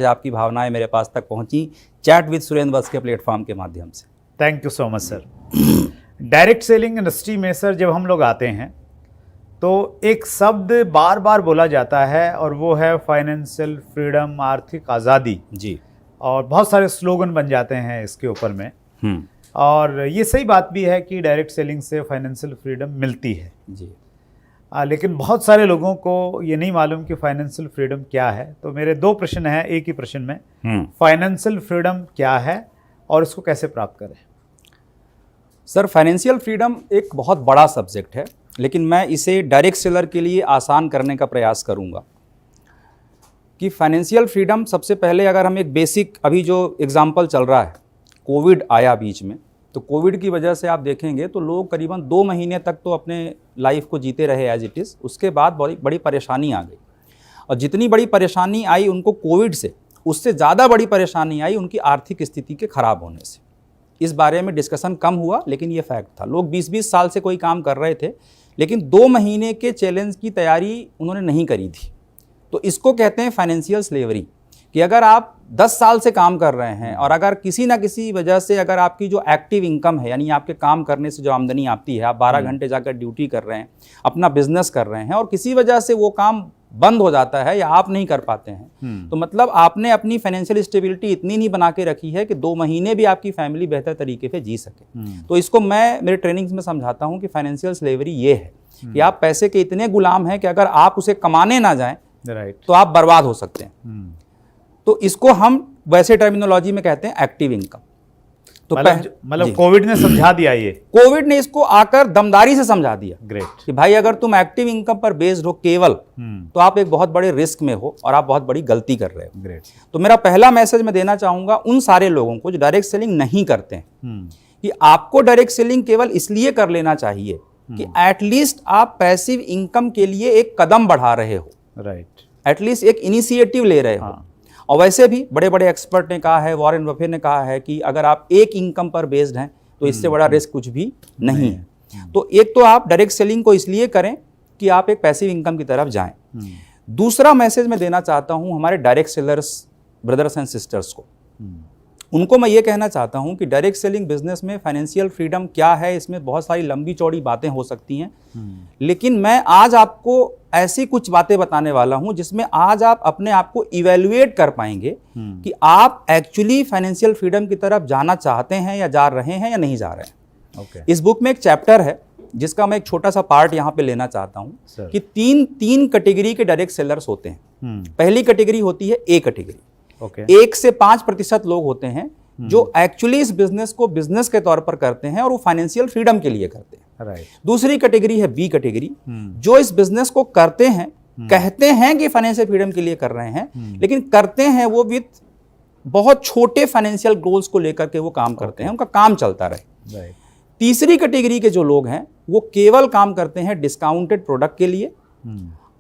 आपकी भावनाएं मेरे पास तक पहुंची चैट विद सुरेंद्र बस के प्लेटफॉर्म के माध्यम से। Thank you so much sir. Direct selling industry में सर जब हम लोग आते हैं तो एक शब्द बार बार बोला जाता है और वो है फाइनेंशियल फ्रीडम, आर्थिक आज़ादी जी। और बहुत सारे स्लोगन बन जाते हैं इसके ऊपर में। और ये सही बात भी है कि डायरेक्ट सेलिंग से फाइनेंशियल फ्रीडम मिलती है जी। लेकिन बहुत सारे लोगों को ये नहीं मालूम कि फाइनेंशियल फ्रीडम क्या है। तो मेरे दो प्रश्न हैं एक ही प्रश्न में। फाइनेंशियल फ्रीडम क्या है और इसको कैसे प्राप्त करें? सर, फाइनेंशियल फ्रीडम एक बहुत बड़ा सब्जेक्ट है, लेकिन मैं इसे डायरेक्ट सेलर के लिए आसान करने का प्रयास करूंगा कि फाइनेंशियल फ्रीडम सबसे पहले अगर हम एक बेसिक, अभी जो एग्जांपल चल रहा है, कोविड आया बीच में, तो कोविड की वजह से आप देखेंगे तो लोग करीबन 2 महीने तक तो अपने लाइफ को जीते रहे एज इट इज़। उसके बाद बड़ी बड़ी परेशानी आ गई, और जितनी बड़ी परेशानी आई उनको कोविड से, उससे ज़्यादा बड़ी परेशानी आई उनकी आर्थिक स्थिति के ख़राब होने से। इस बारे में डिस्कशन कम हुआ, लेकिन ये फैक्ट था। लोग 20-20 साल से कोई काम कर रहे थे, लेकिन 2 महीने के चैलेंज की तैयारी उन्होंने नहीं करी थी। तो इसको कहते हैं फाइनेंशियल स्लेवरी, कि अगर आप 10 साल से काम कर रहे हैं और अगर किसी ना किसी वजह से अगर आपकी जो एक्टिव इनकम है, यानी आपके काम करने से जो आमदनी आती है, आप 12 घंटे जाकर ड्यूटी कर रहे हैं, अपना बिजनेस कर रहे हैं, और किसी वजह से वो काम बंद हो जाता है या आप नहीं कर पाते हैं, तो मतलब आपने अपनी फाइनेंशियल स्टेबिलिटी इतनी नहीं बना के रखी है कि 2 महीने भी आपकी फैमिली बेहतर तरीके से जी सके। तो इसको मैं मेरे ट्रेनिंग्स में समझाता हूँ कि फाइनेंशियल स्लेवरी ये है कि आप पैसे के इतने गुलाम हैं कि अगर आप उसे कमाने ना जाएं तो आप बर्बाद हो सकते हैं। तो इसको हम वैसे टर्मिनोलॉजी में कहते हैं एक्टिव इनकम। तो मतलब कोविड ने समझा दिया, ये कोविड ने इसको आकर दमदारी से समझा दिया। ग्रेट। कि भाई अगर तुम एक्टिव इनकम पर बेस्ड हो केवल, तो आप एक बहुत बड़े रिस्क में हो और आप बहुत बड़ी गलती कर रहे हो। ग्रेट। तो मेरा पहला मैसेज मैं देना चाहूंगा उन सारे लोगों को जो डायरेक्ट सेलिंग नहीं करते हैं, कि आपको डायरेक्ट सेलिंग केवल इसलिए कर लेना चाहिए कि एटलीस्ट आप पैसिव इनकम के लिए एक कदम बढ़ा रहे हो, राइट, एटलीस्ट एक इनिशिएटिव ले रहे हो। और वैसे भी बड़े बड़े एक्सपर्ट ने कहा है, वॉरेन बफे ने कहा है कि अगर आप एक इनकम पर बेस्ड हैं तो इससे बड़ा रिस्क कुछ भी नहीं है। तो एक तो आप डायरेक्ट सेलिंग को इसलिए करें कि आप एक पैसिव इनकम की तरफ जाएं। दूसरा मैसेज मैं देना चाहता हूं हमारे direct sellers brothers and sisters को। उनको मैं ये कहना चाहता हूं कि डायरेक्ट सेलिंग बिजनेस में फाइनेंशियल फ्रीडम क्या है, इसमें बहुत सारी लंबी चौड़ी बातें हो सकती हैं, लेकिन मैं आज आपको ऐसी कुछ बातें बताने वाला हूं जिसमें आज आप अपने आप को इवैल्यूएट कर पाएंगे कि आप एक्चुअली फाइनेंशियल फ्रीडम की तरफ जाना चाहते हैं या जा रहे हैं या नहीं जा रहे हैं। इस बुक में एक चैप्टर है जिसका मैं एक छोटा सा पार्ट यहाँ पे लेना चाहता हूँ कि तीन कैटेगरी के डायरेक्ट सेलर्स होते हैं। पहली कैटेगरी होती है ए कैटेगरी। 1 से 5% लोग होते हैं जो एक्चुअली इस बिजनेस को बिजनेस के तौर पर करते हैं और वो फाइनेंशियल फ्रीडम के लिए करते हैं। दूसरी कैटेगरी है बी कैटेगरी, जो इस बिजनेस को करते हैं, कहते हैं कि फाइनेंशियल फ्रीडम के लिए कर रहे हैं, लेकिन करते हैं वो विथ बहुत छोटे फाइनेंशियल गोल्स को लेकर के वो काम करते हैं, उनका काम चलता रहे। तीसरी कैटेगरी के जो लोग हैं वो केवल काम करते हैं डिस्काउंटेड प्रोडक्ट के लिए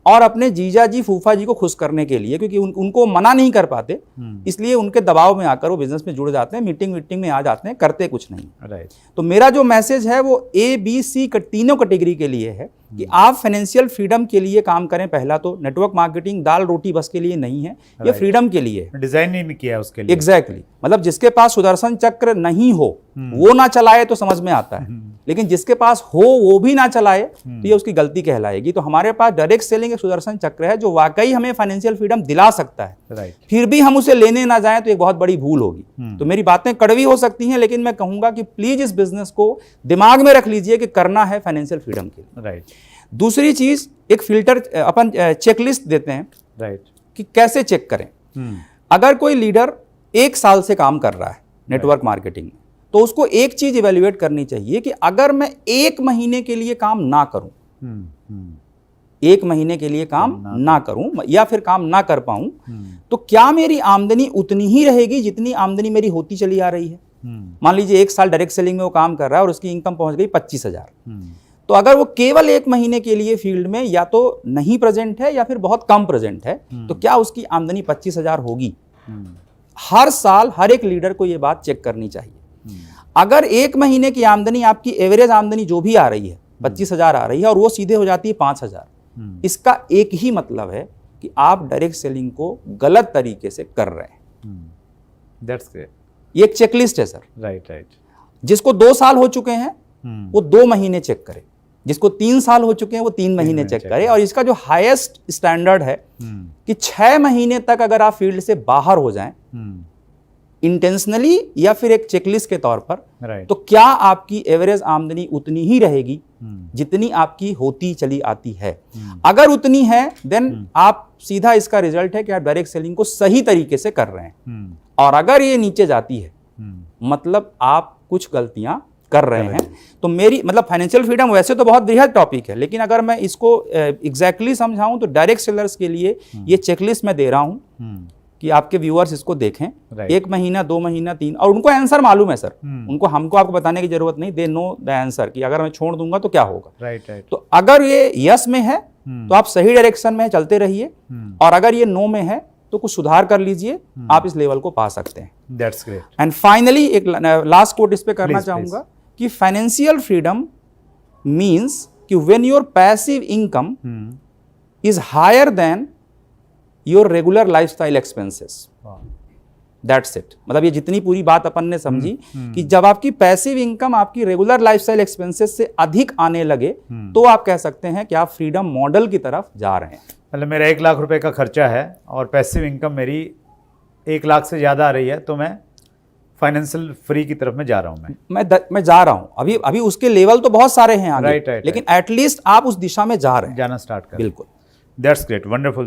और अपने जीजा जी फूफा जी को खुश करने के लिए, क्योंकि उनको मना नहीं कर पाते, इसलिए उनके दबाव में आकर वो बिजनेस में जुड़ जाते हैं, मीटिंग में आ जाते हैं, करते कुछ नहीं। तो मेरा जो मैसेज है वो ए बी सी तीनों कैटेगरी के लिए है कि आप फाइनेंशियल फ्रीडम के लिए काम करें। पहला तो नेटवर्क मार्केटिंग दाल रोटी बस के लिए नहीं है, ये फ्रीडम के लिए डिजाइन नहीं किया उसके लिए। एग्जैक्टली। मतलब जिसके पास सुदर्शन चक्र नहीं हो वो ना चलाए तो समझ में आता है, लेकिन जिसके पास हो वो भी ना चलाए तो ये उसकी गलती कहलाएगी। तो हमारे पास डायरेक्ट सेलिंग एक सुदर्शन चक्र है जो वाकई हमें फाइनेंशियल फ्रीडम दिला सकता है, फिर भी हम उसे लेने ना जाएं तो एक बहुत बड़ी भूल होगी। तो मेरी बातें कड़वी हो सकती हैं, लेकिन मैं कहूंगा कि प्लीज इस बिजनेस को दिमाग में रख लीजिए कि करना है फाइनेंशियल फ्रीडम के लिए। राइट। दूसरी चीज, एक फिल्टर अपन चेकलिस्ट देते हैं, राइट, कि कैसे चेक करें। अगर कोई लीडर 1 साल से काम कर रहा है नेटवर्क मार्केटिंग में, तो उसको एक चीज इवैल्यूएट करनी चाहिए कि अगर मैं 1 महीने के लिए काम ना करूं, 1 महीने के लिए काम ना करूं या फिर काम ना कर पाऊं, तो क्या मेरी आमदनी उतनी ही रहेगी जितनी आमदनी मेरी होती चली आ रही है। मान लीजिए 1 साल डायरेक्ट सेलिंग में वो काम कर रहा है और उसकी इनकम पहुंच गई 25,000, तो अगर वो केवल 1 महीने के लिए फील्ड में या तो नहीं प्रेजेंट है या फिर बहुत कम प्रेजेंट है, तो क्या उसकी आमदनी 25,000 होगी। हर साल हर एक लीडर को ये बात चेक करनी चाहिए। अगर 1 महीने की आमदनी, आपकी एवरेज आमदनी जो भी आ रही है 25,000 आ रही है और वो सीधे हो जाती है 5,000, इसका एक ही मतलब है कि कि आप डायरेक्ट सेलिंग को गलत तरीके से कर रहे हैं। That's great. ये एक चेकलिस्ट है सर। Right right. जिसको 2 साल हो चुके हैं वो 2 महीने चेक करे, जिसको 3 साल हो चुके हैं वो 3 महीने चेक करे, और इसका जो हाईएस्ट स्टैंडर्ड है कि 6 महीने तक अगर आप फील्ड से बाहर हो जाएं इंटेंशनली या फिर एक चेकलिस्ट के तौर पर, राइट। तो क्या आपकी एवरेज आमदनी उतनी ही रहेगी जितनी आपकी होती चली आती है। अगर उतनी है देन आप सीधा इसका रिजल्ट है कि आप डायरेक्ट सेलिंग को सही तरीके से कर रहे हैं, और अगर ये नीचे जाती है मतलब आप कुछ गलतियां कर रहे हैं। तो मेरी मतलब फाइनेंशियल फ्रीडम वैसे तो बहुत बृहद टॉपिक है, लेकिन अगर मैं इसको एग्जैक्टली समझाऊं तो डायरेक्ट सेलर्स के लिए ये चेकलिस्ट मैं दे रहा हूं कि आपके व्यूअर्स इसको देखें। 1 महीना 2 महीना 3, और उनको आंसर मालूम है सर, उनको हमको आपको बताने की जरूरत नहीं, दे नो द आंसर कि अगर मैं छोड़ दूंगा तो क्या होगा। Right right. तो अगर ये यस में है तो आप सही डायरेक्शन में चलते रहिए, और अगर ये नो में है तो कुछ सुधार कर लीजिए, आप इस लेवल को पा सकते हैं। That's great. एंड फाइनली एक लास्ट कोट इस पे करना Please, चाहूंगा कि फाइनेंशियल फ्रीडम मींस कि when your passive income is higher than your regular lifestyle expenses. That's it. मतलब ये जितनी पूरी बात अपन ने समझी कि जब आपकी पैसिव इनकम आपकी रेगुलर लाइफस्टाइल एक्सपेंसेस से अधिक आने लगे तो आप कह सकते हैं कि आप फ्रीडम मॉडल की तरफ जा रहे हैं। मतलब मेरा 1 लाख रुपए का खर्चा है और पैसिव इनकम मेरी 1 लाख से ज़्यादा आ रही है, तो मैं फाइनेंशियल फ्री की तरफ में जा रहा हूँ। मैं जा रहा हूँ। अभी उसके लेवल तो बहुत सारे हैं आगे, राइट राइट। लेकिन एटलीस्ट आप उस दिशा में जा रहे हैं, जाना स्टार्ट कर। बिल्कुल। That's great, wonderful.